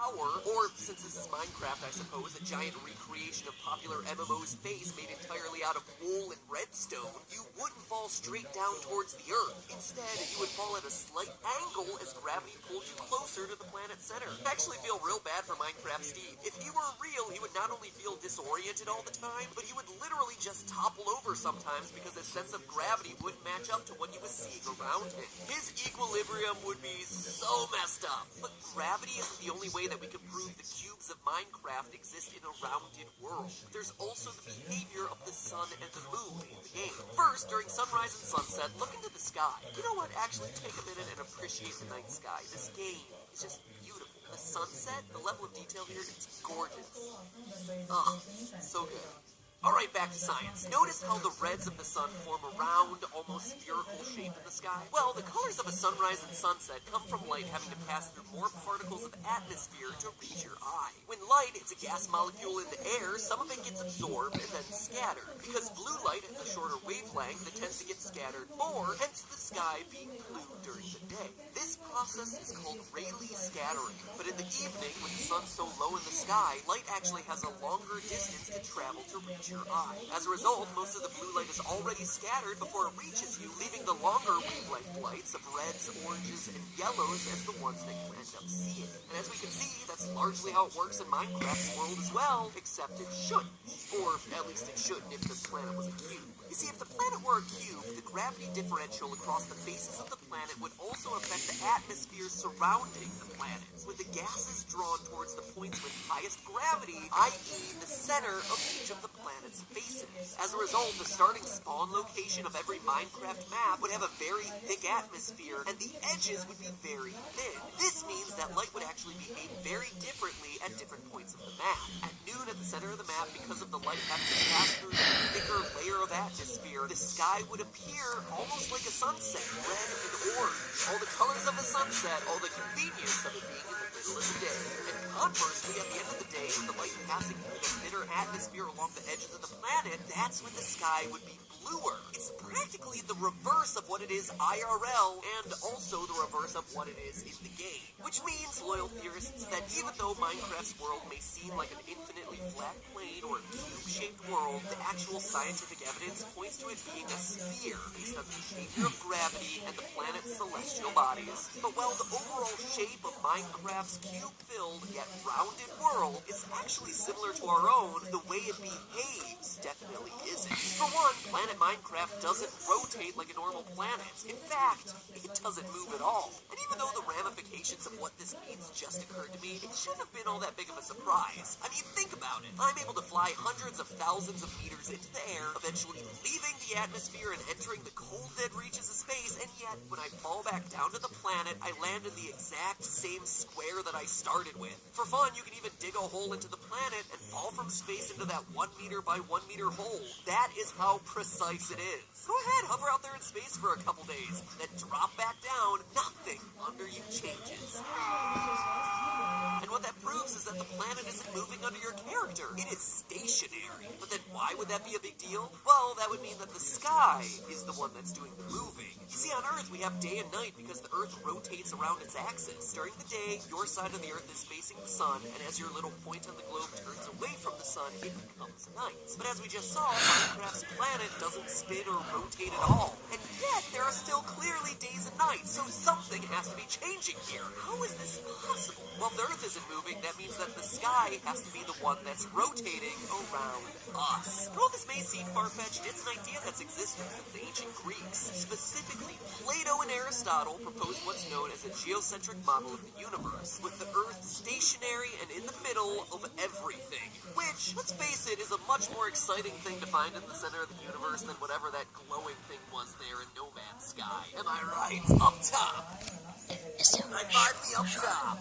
power, or, since this is Minecraft, I suppose, a giant recreation of popular MMO's Face made entirely out of wool and redstone, you wouldn't fall straight down towards the Earth. Instead, you would fall at a slight angle as gravity pulled you closer to the planet's center. I actually feel real bad for Minecraft Steve. If he were real, he would not only feel disoriented all the time, but he would literally just topple over sometimes because his sense of gravity wouldn't match up to what he was seeing around him. His equilibrium would be so messed up. But gravity isn't the only way that we can prove the cubes of Minecraft exist in a rounded world. There's also the behavior of the sun and the moon in the game. First, during sunrise and sunset, look into the sky. You know what? Actually take a minute and appreciate the night sky. This game is just beautiful. The sunset, the level of detail here, it's gorgeous. Ugh, so good. Alright, back to science. Notice how the reds of the sun form a round, almost spherical shape in the sky? Well, the colors of a sunrise and sunset come from light having to pass through more particles of atmosphere to reach your eye. When light hits a gas molecule in the air, some of it gets absorbed and then scattered. Because blue light has a shorter wavelength, it tends to get scattered more, hence the sky being blue during the day. This process is called Rayleigh scattering, but in the evening, when the sun's so low in the sky, light actually has a longer distance to travel to reach your eye. As a result, most of the blue light is already scattered before it reaches you, leaving the longer wavelength lights of reds, oranges, and yellows as the ones that you end up seeing. And as we can see, that's largely how it works in Minecraft's world as well, except it shouldn't. Or at least it shouldn't if the planet was a cube. You see, if the planet were a cube, the gravity differential across the faces of the planet would also affect the atmosphere surrounding the planet, with the gases drawn towards the points with highest gravity, i.e. the center of each of the planet's faces. As a result, the starting spawn location of every Minecraft map would have a very thick atmosphere, and the edges would be very thin. This means that light would actually behave very differently at different points of the map. At noon at the center of the map, because of the light having to pass through the thicker layer of atmosphere, the sky would appear almost like a sunset, red and orange. All the colors of a sunset, all the convenience of it being in the middle of the day. And conversely, at the end of the day, with the light passing through the thinner atmosphere along the edges of the planet, that's when the sky would be bluer. It's practically the reverse of what it is IRL, and also the reverse of what it is in the game. Which means, loyal theorists, that even though Minecraft's world may seem like an infinitely flat plane or cube-shaped world, the actual scientific evidence points to it being a sphere based on the behavior of gravity and the planet's celestial bodies. But while the overall shape of Minecraft's cube-filled yet rounded world is actually similar to our own, the way it behaves definitely isn't. For one, planet Minecraft doesn't rotate like a normal planet. In fact, it doesn't move at all. And even though the ramifications of what this means just occurred to me, it shouldn't have been all that big of a surprise. I mean, think about it. I'm able to fly hundreds of thousands of meters into the air, eventually leaving the atmosphere and entering the cold dead reaches of space, and yet, when I fall back down to the planet, I land in the exact same square that I started with. For fun, you can even dig a hole into the planet and fall from space into that 1 meter by 1 meter hole. That is how precise it is. Go ahead, hover out there in space for a couple days, then drop back down. Nothing under you changes. And what that proves is that the planet isn't moving under your character. It is stationary. But then why would that be a big deal? Well, that would mean that the sky is the one that's doing the moving. You see, on Earth, we have day and night because the Earth rotates around its axis. During the day, your side of the Earth is facing the sun, and as your little point on the globe turns away from the sun, it becomes night. But as we just saw, Minecraft's planet doesn't spin or rotate at all. And yet, there are still clearly days and nights, so something has to be changing here. How is this possible? Well, if the Earth isn't moving, that means that the sky has to be the one that's rotating around us. And while this may seem far-fetched, it's an idea that's existed since the ancient Greeks. Specifically, Plato and Aristotle proposed what's known as a geocentric model of the universe, with the Earth stationary and in the middle of everything. Which, let's face it, is a much more exciting thing to find in the center of the universe than whatever that glowing thing was there in No Man's Sky. Am I right? Up top! I find the up top!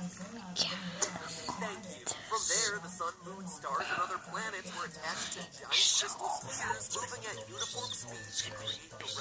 Thank you. From there, the sun, moon, stars, and other planets were attached to giant crystal spheres moving at uniform speeds to create the